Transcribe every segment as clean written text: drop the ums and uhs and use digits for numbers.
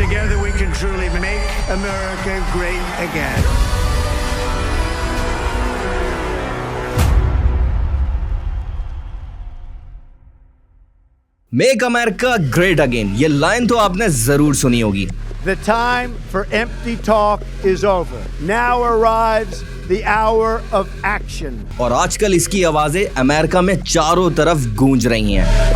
Together we can truly make America great again. Make America great again, ये line तो आपने जरूर सुनी होगी। The time for empty talk is over. Now arrives the hour of action. और आजकल इसकी आवाजें अमेरिका में चारों तरफ गूंज रही हैं।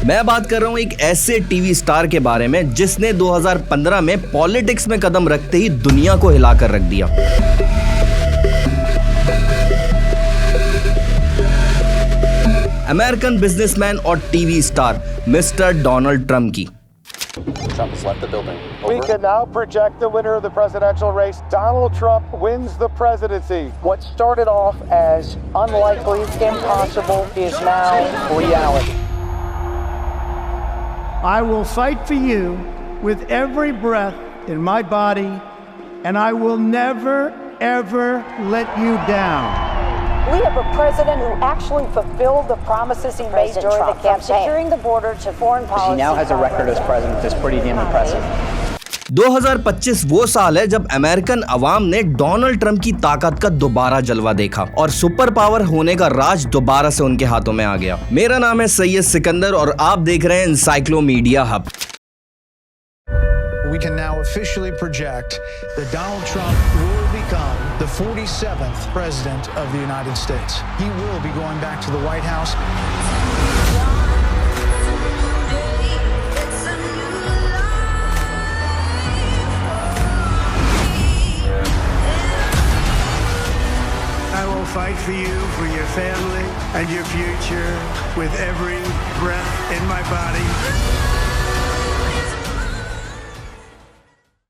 मैं बात कर रहा हूं एक ऐसे टीवी स्टार के बारे में जिसने 2015 में पॉलिटिक्स में कदम रखते ही दुनिया को हिलाकर रख दिया। अमेरिकन बिजनेसमैन और TV star mister Donald Trump की। Trump has left the building. Over. We can now project the winner of the presidential race. Donald Trump wins the presidency. What started off as unlikely, impossible, is now reality. I will fight for you with every breath in my body, and I will never, ever let you down. We have a president who actually fulfilled the promises he made during the campaign, securing the border to foreign policy. He now has a record as president that's pretty damn impressive. 2025 वो साल है जब American अवाम ने Donald Trump की ताकत का दोबारा जलवा देखा और सुपर पावर होने का राज दोबारा से उनके हाथों में आ गया। मेरा नाम है सैयद सिकंदर और आप देख रहे हैं Encyclomedia hub. We can now officially project that Donald Trump will become the 47th president of the United States. He will be going back to the White House. I will fight for you, for your family, and your future with every breath in my body.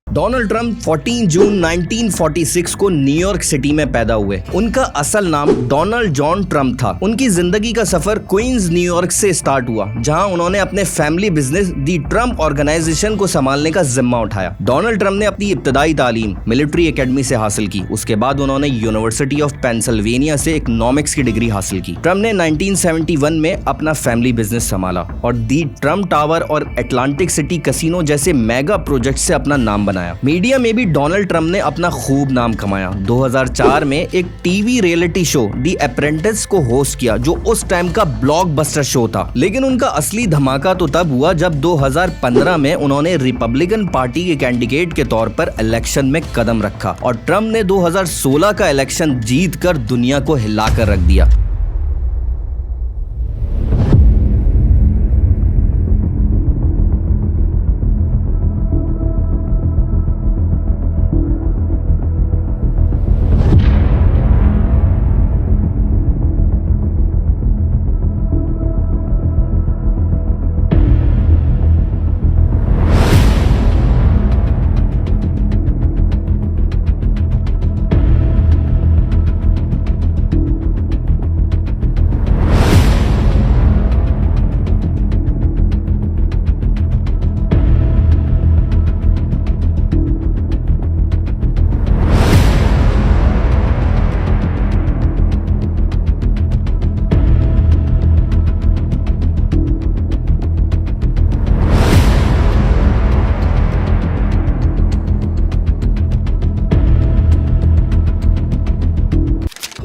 Donald Trump 14 जून 1946 को New York city में पैदा हुए। उनका असल नाम Donald John Trump था। उनकी जिंदगी का सफर क्वींस न्यूयॉर्क से स्टार्ट हुआ, जहां उन्होंने अपने फैमिली बिजनेस दी ट्रंप ऑर्गेनाइजेशन को संभालने का जिम्मा उठाया। डोनाल्ड ट्रंप ने अपनी इब्तदाई तालीम मिलिट्री एकेडमी से हासिल की। उसके बाद उन्होंने यूनिवर्सिटी ऑफ पेंसिल्वेनिया से इकोनॉमिक्स की डिग्री हासिल की। ट्रंप ने 1971 में अपना फैमिली बिजनेस संभाला और दी ट्रंप टावर और अटलांटिक सिटी कैसीनो जैसे मेगा प्रोजेक्ट से अपना नाम बनाया। मीडिया में भी डोनाल्ड ट्रंप ने अपना खूब नाम कमाया। 2004 में एक टीवी रियलिटी शो दी अप्रेंटिस को होस्ट किया, जो उस टाइम का ब्लॉकबस्टर शो था। लेकिन उनका असली धमाका तो तब हुआ जब 2015 में उन्होंने रिपब्लिकन पार्टी के कैंडिडेट के तौर पर इलेक्शन में कदम रखा और ट्रंप ने 2016 का इलेक्शन जीतकर दुनिया को हिलाकर रख दिया।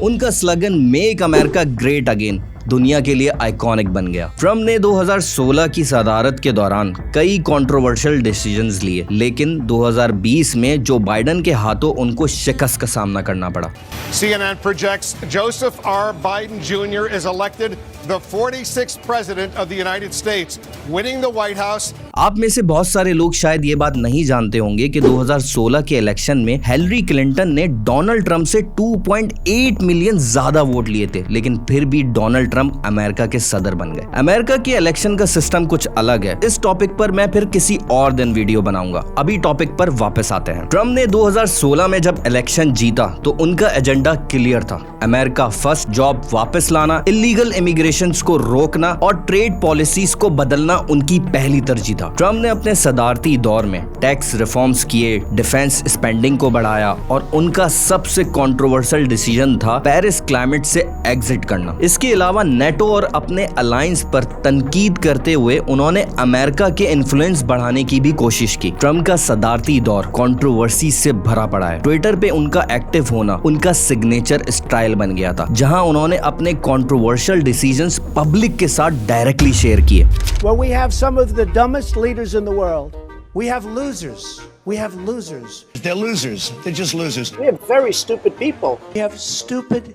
उनका slogan make America great again दुनिया के लिए आइकॉनिक बन गया। ट्रंप ने 2016 की सदारत के दौरान कई कंट्रोवर्शियल डिसीजंस लिए, लेकिन 2020 में जो बाइडेन के हाथों उनको शिकस्त का सामना करना पड़ा। CNN projects Joseph R. Biden Jr. is elected the 46th president of the United States, winning the White House. आप में से बहुत सारे लोग शायद ये बात नहीं जानते होंगे कि 2016 के इलेक्शन में हिलरी क्लिंटन ने डोनाल्ड ट्रंप से 2.8 मिलियन ज्यादा वोट लिए थे, लेकिन फिर भी डोनाल्ड ट्रंप अमेरिका के सदर बन गए। अमेरिका के इलेक्शन का सिस्टम कुछ अलग है। इस टॉपिक पर मैं फिर किसी और दिन वीडियो बनाऊंगा। अभी टॉपिक पर वापस आते हैं। ट्रंप ने 2016 में जब इलेक्शन जीता तो उनका एजेंडा क्लियर था, अमेरिका फर्स्ट, जॉब वापस लाना, इलीगल इमिग्रेशन को रोकना और ट्रेड पॉलिसीज को बदलना उनकी पहली तरजीह था। ट्रंप ने अपने सदारती दौर में टैक्स रिफॉर्म्स किए, डिफेंस स्पेंडिंग को बढ़ाया और उनका सबसे कंट्रोवर्शियल डिसीजन था पेरिस क्लाइमेट से एग्जिट करना। इसके अलावा नेटो और अपने अलायंस पर तनकीद करते हुए उन्होंने अमेरिका के इन्फ्लुएंस बढ़ाने की भी कोशिश की। ट्रम्प का सदारती दौर कंट्रोवर्सी से भरा पड़ा है। ट्विटर पे उनका एक्टिव होना उनका सिग्नेचर स्टाइल बन गया था, जहां उन्होंने अपने कंट्रोवर्शियल डिसीजंस पब्लिक के साथ डायरेक्टली शेयर किए। Well, we have some of the dumbest leaders in the world. We have losers. We have losers. They're losers. They're just losers. We have very stupid people. We have stupid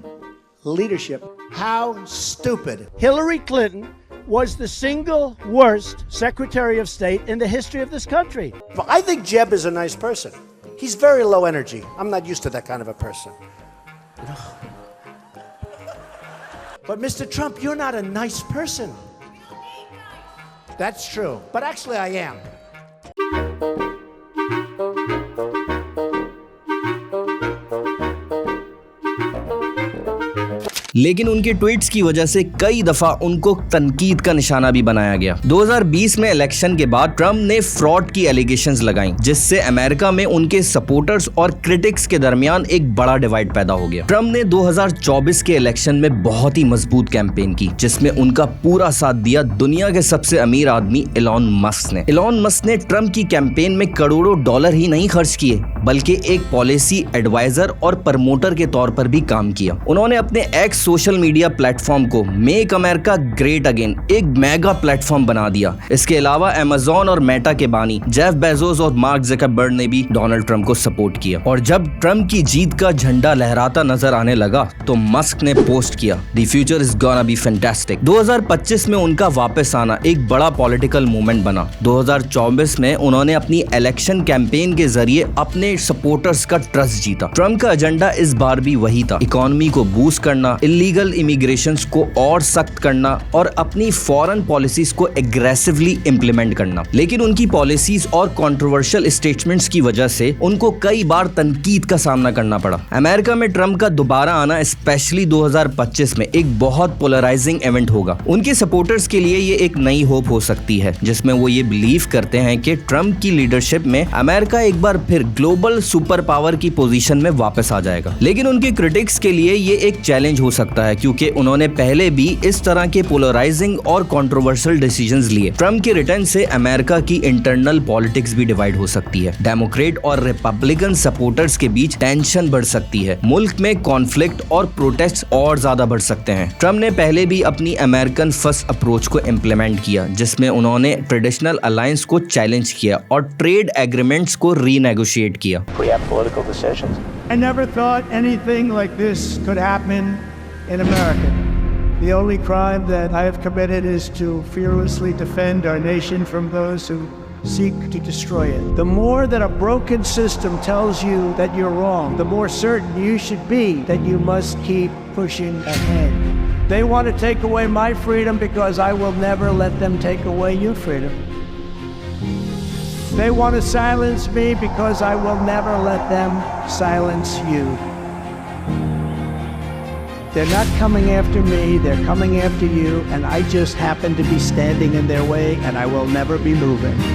leadership. How stupid. Hillary Clinton was the single worst Secretary of State in the history of this country. I think Jeb is a nice person. He's very low energy. I'm not used to that kind of a person. But Mr. Trump, you're not a nice person. That's true. But actually I am. लेकिन उनके tweets की वजह से कई दफा उनको तनकीद का निशाना भी बनाया गया। 2020 में इलेक्शन के बाद ट्रम्प ने फ्रॉड की एलिगेशंस लगाई, जिससे अमेरिका में उनके सपोर्टर्स और क्रिटिक्स के दरमियान एक बड़ा डिवाइड पैदा हो गया। ट्रम्प ने 2024 के इलेक्शन में बहुत ही मजबूत कैंपेन की, जिसमें उनका पूरा साथ दिया दुनिया के सबसे अमीर आदमी एलॉन मस्क ने। एलॉन मस्क ने ट्रम्प की कैंपेन में करोड़ों डॉलर ही नहीं खर्च किए, बल्कि एक पॉलिसी एडवाइजर और प्रमोटर के तौर पर भी काम किया। उन्होंने अपने एक्स सोशल मीडिया प्लेटफॉर्म को मेक अमेरिका ग्रेट अगेन एक मेगा प्लेटफॉर्म बना दिया। इसके अलावा अमेज़न और मेटा के बानी जेफ बेजोस और मार्क ज़करबर्ग ने भी डोनाल्ड ट्रम्प को सपोर्ट किया। और जब ट्रम्प की जीत का झंडा लहराता नजर आने लगा तो मस्क ने पोस्ट किया, the future is gonna be fantastic. 2025 में उनका वापस आना एक बड़ा पॉलिटिकल मूवमेंट बना। 2024 में उन्होंने अपनी इलेक्शन कैंपेन के जरिए अपने सपोर्टर्स का ट्रस्ट जीता। ट्रम्प का एजेंडा इस बार भी वही था, इकोनॉमी को बूस्ट करना, इलीगल इमिग्रेशंस को और सख्त करना और अपनी फॉरेन पॉलिसीज को एग्रेसिवली इंप्लीमेंट करना। लेकिन उनकी पॉलिसीज और कंट्रोवर्शियल स्टेटमेंट्स की वजह से उनको कई बार तनकीद का सामना करना पड़ा। अमेरिका में ट्रम्प का दोबारा आना स्पेशली 2025 में एक बहुत पोलराइजिंग इवेंट होगा। उनके सपोर्टर्स के लिए ये एक नई होप हो सकती है, जिसमें वो ये बिलीव करते हैं कि ट्रम्प की लीडरशिप में अमेरिका एक बार फिर ग्लोबल सुपर पावर की पोजीशन में वापस आ जाएगा। लेकिन उनके क्रिटिक्स के लिए ये एक चैलेंज हो सकता है, क्योंकि उन्होंने पहले भी इस तरह के पोलराइजिंग और कंट्रोवर्शियल डिसीजंस लिए। ट्रम्प के रिटर्न से अमेरिका की इंटरनल पॉलिटिक्स भी डिवाइड हो सकती है। डेमोक्रेट और रिपब्लिकन सपोर्टर्स के बीच टेंशन बढ़ सकती है। मुल्क में कॉन्फ्लिक्ट और प्रोटेस्ट और ज्यादा बढ़ सकते हैं। ट्रम्प ने पहले भी अपनी अमेरिकन फर्स्ट अप्रोच को इम्प्लीमेंट किया, जिसमें उन्होंने ट्रेडिशनल अलायंस को चैलेंज किया और ट्रेड एग्रीमेंट्स को रीनेगोशिएट किया। I never thought anything like this could happen in America. The only crime that I have committed is to fearlessly defend our nation from those who seek to destroy it. The more that a broken system tells you that you're wrong, the more certain you should be that you must keep pushing ahead. They want to take away my freedom because I will never let them take away your freedom. They want to silence me because I will never let them silence you. They're not coming after me, they're coming after you, and I just happen to be standing in their way, and I will never be moving.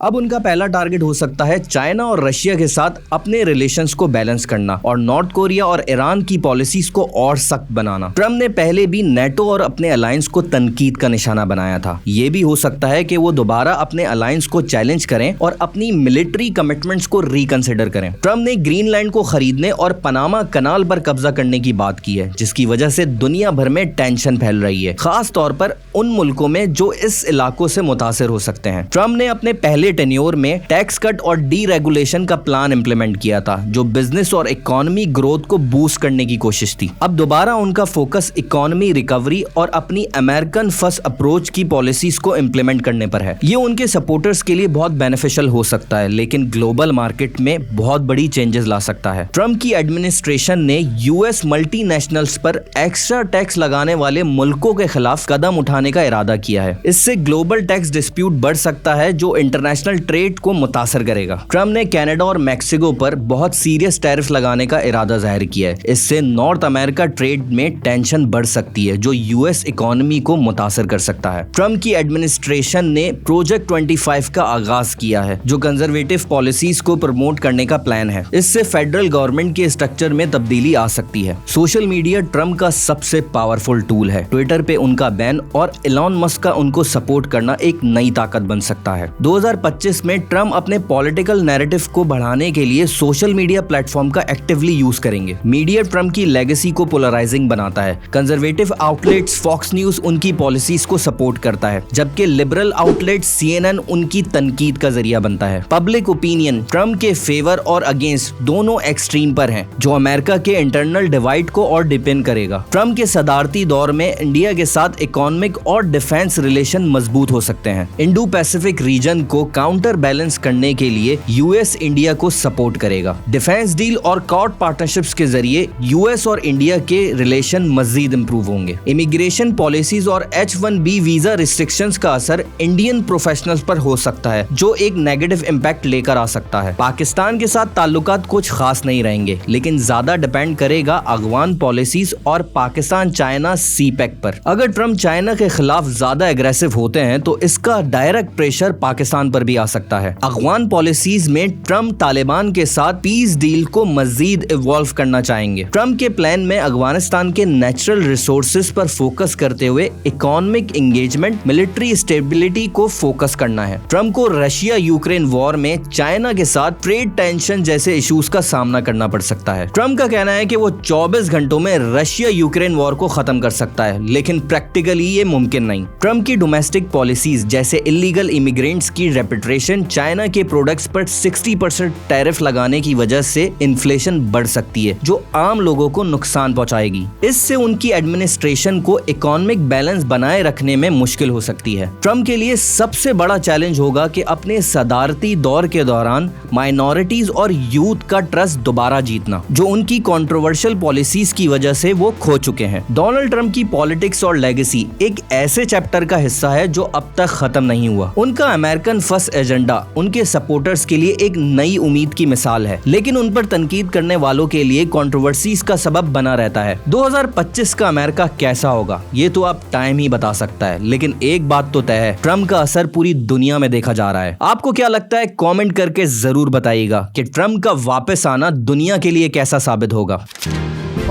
अब उनका पहला target हो सकता है China और Russia के साथ अपने रिलेशंस को बैलेंस करना और नॉर्थ कोरिया और ईरान की पॉलिसीज को और सख्त बनाना। ट्रम्प ने पहले भी नेटो और अपने अलायंस को तनकीद का निशाना बनाया था। ये भी हो सकता है कि वो दोबारा अपने अलायंस को चैलेंज करें और अपनी मिलिट्री कमिटमेंट्स को रिकंसिडर करें। ट्रम्प ने ग्रीनलैंड को खरीदने और पनामा कनाल पर कब्जा करने की बात की है, जिसकी वजह से दुनिया भर में टेंशन फैल रही है, खास तौर पर उन मुल्कों में जो इस इलाकों से मुतासिर हो सकते हैं। ट्रम्प ने अपने पहले टेन्योर में टैक्स कट और डीरेगुलेशन का प्लान इंप्लीमेंट किया था, जो बिजनेस और इकोनॉमी ग्रोथ को बूस्ट करने की कोशिश थी। अब दोबारा उनका फोकस इकोनॉमी रिकवरी और अपनी अमेरिकन फर्स्ट अप्रोच की पॉलिसीज को इंप्लीमेंट करने पर है। ये उनके सपोर्टर्स के लिए बहुत बेनिफिशियल हो सकता है, लेकिन ग्लोबल मार्केट में बहुत बड़ी चेंजेस ला सकता है। ट्रम्प की एडमिनिस्ट्रेशन ने यूएस मल्टीनेशनल्स पर एक्स्ट्रा टैक्स लगाने वाले मुल्कों के खिलाफ कदम उठाने का इरादा किया है। इससे ग्लोबल टैक्स डिस्प्यूट बढ़ सकता है, जो इंटरनेशनल इंटरनेशनल ट्रेड को मुतासर करेगा। ट्रम्प ने कनाडा और मैक्सिको पर बहुत सीरियस टैरिफ लगाने का इरादा जाहिर किया है। इससे नॉर्थ अमेरिका ट्रेड में टेंशन बढ़ सकती है, जो यूएस इकोनॉमी को मुतासर कर सकता है। ट्रम्प की एडमिनिस्ट्रेशन ने प्रोजेक्ट 25 का आगाज किया है, जो कंजर्वेटिव पॉलिसीज को प्रमोट करने का प्लान है। इससे फेडरल गवर्नमेंट के स्ट्रक्चर में तब्दीली आ सकती है। सोशल मीडिया ट्रम्प का सबसे पावरफुल टूल है। ट्विटर पे उनका बैन और एलन मस्क का उनको सपोर्ट करना एक नई ताकत बन सकता है। 2025 में ट्रम्प अपने पॉलिटिकल नैरेटिव को बढ़ाने के लिए सोशल मीडिया प्लेटफॉर्म का एक्टिवली यूज करेंगे। मीडिया ट्रम्प की लेगेसी को पोलराइजिंग बनाता है। कंजर्वेटिव आउटलेट्स फॉक्स न्यूज उनकी पॉलिसीज को सपोर्ट करता है, जबकि लिबरल आउटलेट CNN उनकी तनकीद का जरिया बनता है। पब्लिक ओपिनियन ट्रम्प के फेवर और अगेंस्ट दोनों एक्सट्रीम पर हैं, जो अमेरिका के इंटरनल डिवाइड को और डिपेंड करेगा। ट्रम्प के सदारती दौर में इंडिया के साथ इकोनॉमिक और डिफेंस रिलेशन मजबूत हो सकते हैं। इंडो पैसिफिक रीजन को काउंटर बैलेंस करने के लिए यूएस इंडिया को सपोर्ट करेगा। डिफेंस डील और कोर्ट पार्टनरशिप्स के जरिए यूएस और इंडिया के रिलेशन मजीद इंप्रूव होंगे। इमिग्रेशन पॉलिसीज और H-1B वीजा रिस्ट्रिक्शंस का असर इंडियन प्रोफेशनल्स पर हो सकता है, जो एक नेगेटिव इम्पैक्ट लेकर आ सकता है। पाकिस्तान के साथ ताल्लुकात कुछ खास नहीं रहेंगे, लेकिन ज्यादा डिपेंड करेगा अगवान पॉलिसीज और पाकिस्तान चाइना CPEC पर। अगर ट्रम्प चाइना के खिलाफ ज्यादा एग्रेसिव होते हैं तो इसका डायरेक्ट प्रेशर पाकिस्तान पर भी आ सकता है। अगवान पॉलिसीज में ट्रम्प तालिबान के साथ पीस डील को मजीद इवॉल्व करना चाहेंगे। ट्रम्प के प्लान में अफगानिस्तान के नेचुरल रिसोर्सेज पर फोकस करते हुए इकोनॉमिक एंगेजमेंट, मिलिट्री स्टेबिलिटी को फोकस करना है। ट्रम्प को रशिया यूक्रेन वॉर में चाइना के साथ ट्रेड टेंशन जैसे इश्यूज का सामना करना पड़ सकता है। ट्रम्प का कहना है कि वो 24 घंटों में रशिया यूक्रेन वॉर को खत्म कर सकता है, लेकिन प्रैक्टिकली ये मुमकिन नहीं। ट्रम्प की डोमेस्टिक पॉलिसीज जैसे इलीगल इमिग्रेंट्स की रेपेट्रेशन, चाइना के प्रोडक्ट्स पर 60% टैरिफ लगाने की वजह से इन्फ्लेशन बढ़ सकती है, जो आम लोगों को नुकसान पहुंचाएगी। इससे उनकी एडमिनिस्ट्रेशन को इकोनॉमिक बैलेंस बनाए रखने में मुश्किल हो सकती है। ट्रम्प के लिए सबसे बड़ा चैलेंज होगा कि अपने सदारती दौर के दौरान माइनॉरिटीज और यूथ का ट्रस्ट दोबारा जीतना, जो उनकी कंट्रोवर्शियल पॉलिसीज की वजह से वो खो चुके हैं। डोनाल्ड ट्रम्प की पॉलिटिक्स और लेगेसी एक ऐसे चैप्टर का हिस्सा है जो अब तक खत्म नहीं हुआ। उनका अमेरिकन फर्स्ट एजेंडा उनके सपोर्टर्स के लिए एक नई उम्मीद की मिसाल है, लेकिन उन पर तनकीद करने वालों के लिए कंट्रोवर्सीज का सबब बना रहता है। 2025 का अमेरिका कैसा होगा ये तो अब टाइम ही बता सकता है, लेकिन एक बात तो तय है, ट्रम्प का असर पूरी दुनिया में देखा जा रहा है। आपको क्या लगता है? कमेंट करके जरूर बताइएगा कि ट्रम्प का वापस आना दुनिया के लिए कैसा साबित होगा।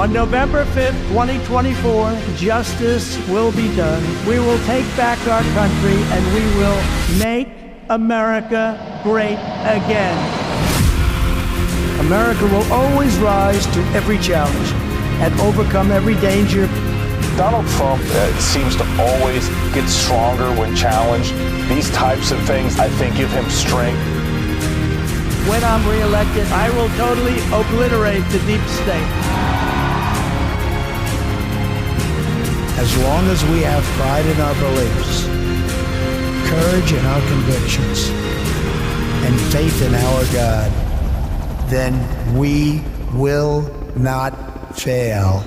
On November 5th, 2024, justice will be done. We will take back our country and we will make America great again. America will always rise to every challenge and overcome every danger. Donald Trump seems to always get stronger when challenged. These types of things, I think, give him strength. When I'm reelected, I will totally obliterate the deep state. As long as we have pride in our beliefs, courage in our convictions, and faith in our God, then we will not fail.